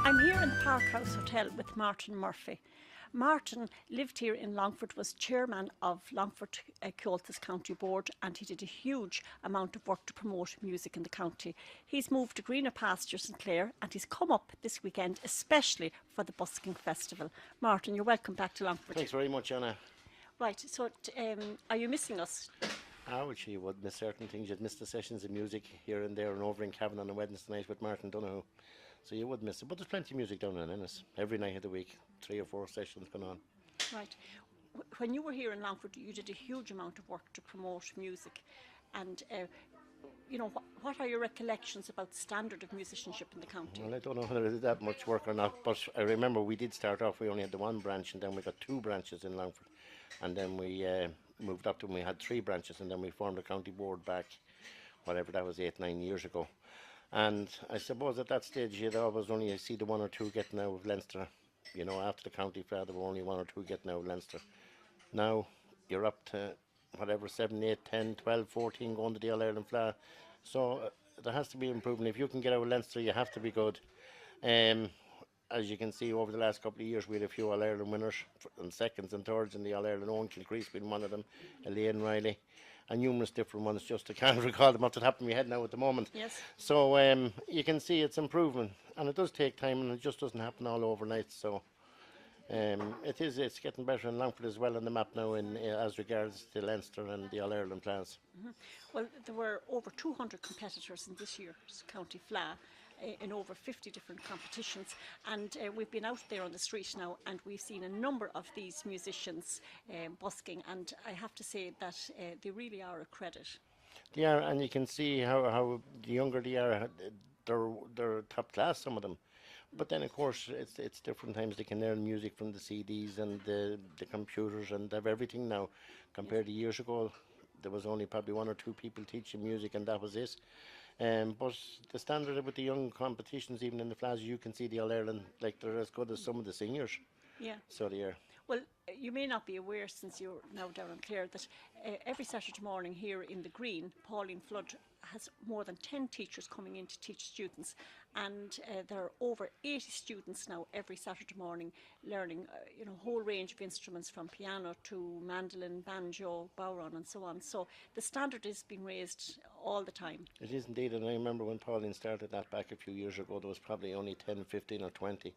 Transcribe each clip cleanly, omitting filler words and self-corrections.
I'm here in the Park House Hotel with Martin Murphy. Martin lived here in Longford, was chairman of Longford Comhaltas County Board, and he did a huge amount of work to promote music in the county. He's moved to greener pastures in Clare, and he's come up this weekend especially for the Busking Festival. Martin, you're welcome back to Longford. Thanks very much, Anna. Right, so are you missing us? Which you would miss certain things. You'd miss the sessions of music here and there and over in Kavanagh on a Wednesday night with Martin Donoghue. So you would miss it. But there's plenty of music down in Ennis. Every night of the week, 3 or 4 sessions going on. Right. When you were here in Longford, you did a huge amount of work to promote music. And, what are your recollections about the standard of musicianship in the county? Well, I don't know whether I did that much work or not, but I remember we did start off, we only had the one branch, and then we got 2 branches in Longford. And then we moved up to, we had 3 branches, and then we formed a county board back, whatever that was, 8-9 years ago. And I suppose at that stage you'd always only see the 1 or 2 getting out of Leinster. You know, after the county fair there were only 1 or 2 getting out of Leinster. Now you're up to whatever, 7, 8, 10, 12, 14 going to the All-Ireland Fleadh. So there has to be improvement. If you can get out of Leinster you have to be good. As you can see over the last couple of years we had a few All-Ireland winners and seconds and thirds in the All-Ireland. Owen Kilcrease being one of them, Elaine Riley, and numerous different ones. Just I can't recall them off the top of my head now at the moment. Yes. So you can see it's improvement, and it does take time, and it just doesn't happen all overnight. So it's getting better in Longford as well on the map now in as regards to Leinster and the All-Ireland plans. Mm-hmm. Well, there were over 200 competitors in this year's County Fleadh in over 50 different competitions, and we've been out there on the street now and we've seen a number of these musicians busking, and I have to say that they really are a credit. They are, and you can see how the younger they are, they're top class, some of them. But then of course it's different times. They can learn music from the CDs and the computers and have everything now. Compared to years ago, there was only probably 1 or 2 people teaching music and that was it. But the standard with the young competitions, even in the Fleadhs, you can see the All-Ireland, like they're as good as some of the seniors. Yeah. So they are. Well, you may not be aware, since you're now down in Clare, that every Saturday morning here in the Green, Pauline Flood has more than 10 teachers coming in to teach students, and there are over 80 students now every Saturday morning learning a whole range of instruments, from piano to mandolin, banjo, bowron and so on. So the standard is being raised all the time. It is indeed, and I remember when Pauline started that back a few years ago, there was probably only 10, 15 or 20.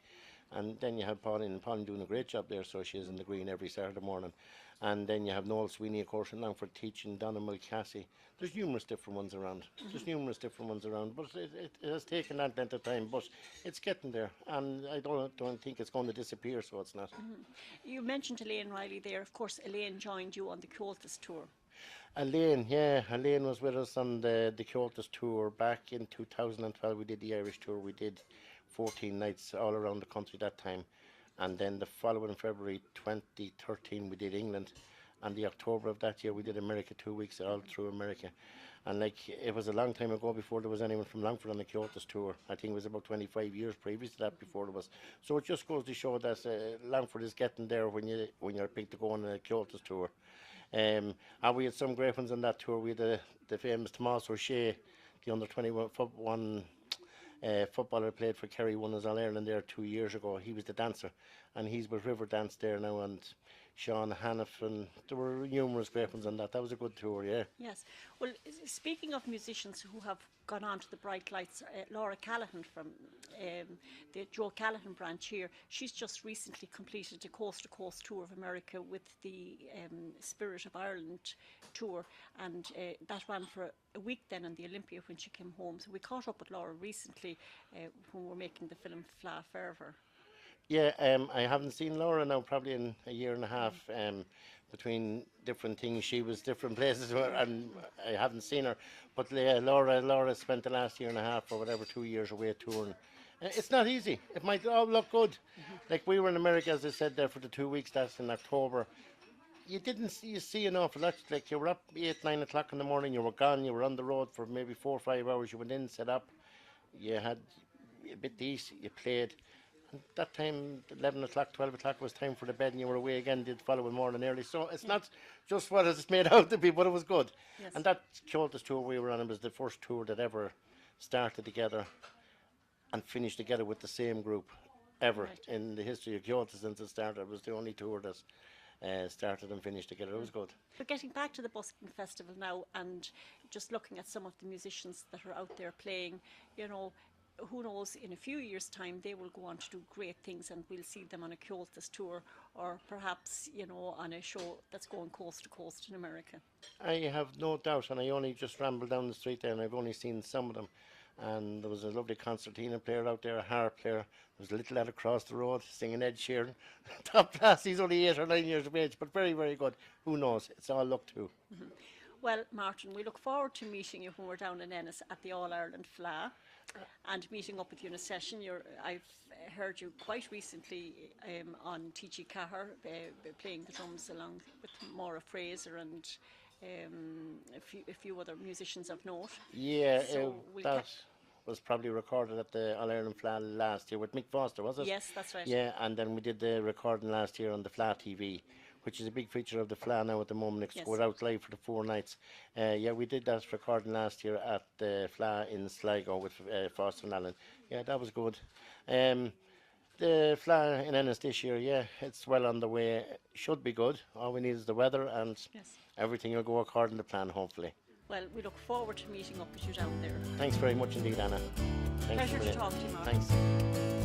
And then you have Pauline, and Pauline doing a great job there, so she is in the Green every Saturday morning. And then you have Noel Sweeney, of course, in Longford teaching, Donna Mulcahy. There's numerous different ones around. There's numerous different ones around, but it has taken that length of time, but it's getting there. And I don't think it's going to disappear, so it's not. You mentioned Elaine Riley there. Of course, Elaine joined you on the Comhaltas tour. Elaine was with us on the Comhaltas tour back in 2012. We did the Irish tour. We did 14 nights all around the country that time, and then the following February 2013 we did England, and the October of that year we did America, 2 weeks all through America. And like, it was a long time ago before there was anyone from Longford on the Comhaltas tour. I think it was about 25 years previous to that before there was. So it just goes to show that Longford is getting there when you're picked to go on a Comhaltas tour. And we had some great ones on that tour. We had the famous Tomás O'Shea, the under 21 footballer, played for Kerry, won his All-Ireland there 2 years ago. He was the dancer, and he's with River Dance there now, and Sean Haniff, and there were numerous great ones on that. That was a good tour, yeah. Yes. Well, speaking of musicians who have gone on to the bright lights, Laura Callahan from the Joe Callahan branch here, she's just recently completed a coast-to-coast tour of America with the Spirit of Ireland tour, and that ran for a week then in the Olympia when she came home. So we caught up with Laura recently when we were making the film Fleadh Fervor. Yeah, I haven't seen Laura now probably in a year and a half. Between different things, she was different places, and I haven't seen her. But Laura spent the last year and a half or whatever, 2 years away touring. It's not easy. It might all look good. Like, we were in America, as I said, there for the 2 weeks. That's in October. You didn't see an awful lot. Like, you were up 8, 9 o'clock in the morning. You were gone. You were on the road for maybe 4 or 5 hours. You went in, set up. You had a bit to eat. You played. And that time, 11 o'clock, 12 o'clock was time for the bed, and you were away again the following morning early. So it's not just what it's made out to be, but it was good. Yes. And that Comhaltas tour we were on, it was the first tour that ever started together and finish together with the same group ever Right. in the history of Kyoto since it started. It was the only tour that started and finished together. It was good. But getting back to the Busking Festival now and just looking at some of the musicians that are out there playing, you know, who knows, in a few years' time they will go on to do great things and we'll see them on a Comhaltas tour or perhaps, you know, on a show that's going coast to coast in America. I have no doubt, and I only just rambled down the street there and I've only seen some of them. And there was a lovely concertina player out there, a harp player. There was a little lad across the road singing Ed Sheeran. Top class, he's only 8 or 9 years of age, but very, very good. Who knows? It's all luck too. Well, Martin, we look forward to meeting you when we're down in Ennis at the All-Ireland Fleadh and meeting up with you in a session. I've heard you quite recently on TG Cahir playing the drums along with Maura Fraser and a few other musicians of note. Yeah, So we'll that was probably recorded at the All Ireland Fleadh last year with Mick Foster, was it? Yes, that's right. Yeah, and then we did the recording last year on the Fleadh TV, which is a big feature of the Fleadh now at the moment. It's Yes. going out live for the 4 nights. Yeah, we did that recording last year at the Fleadh in Sligo with Foster and Allen. Yeah, that was good. The Fleadh in Ennis this year, yeah, it's well on the way. Should be good. All we need is the weather and Yes. everything will go according to plan, hopefully. Well, we look forward to meeting up with you down there. Thanks very much indeed, Anna. Thanks Pleasure for to it. talk to you, Martin. Thanks.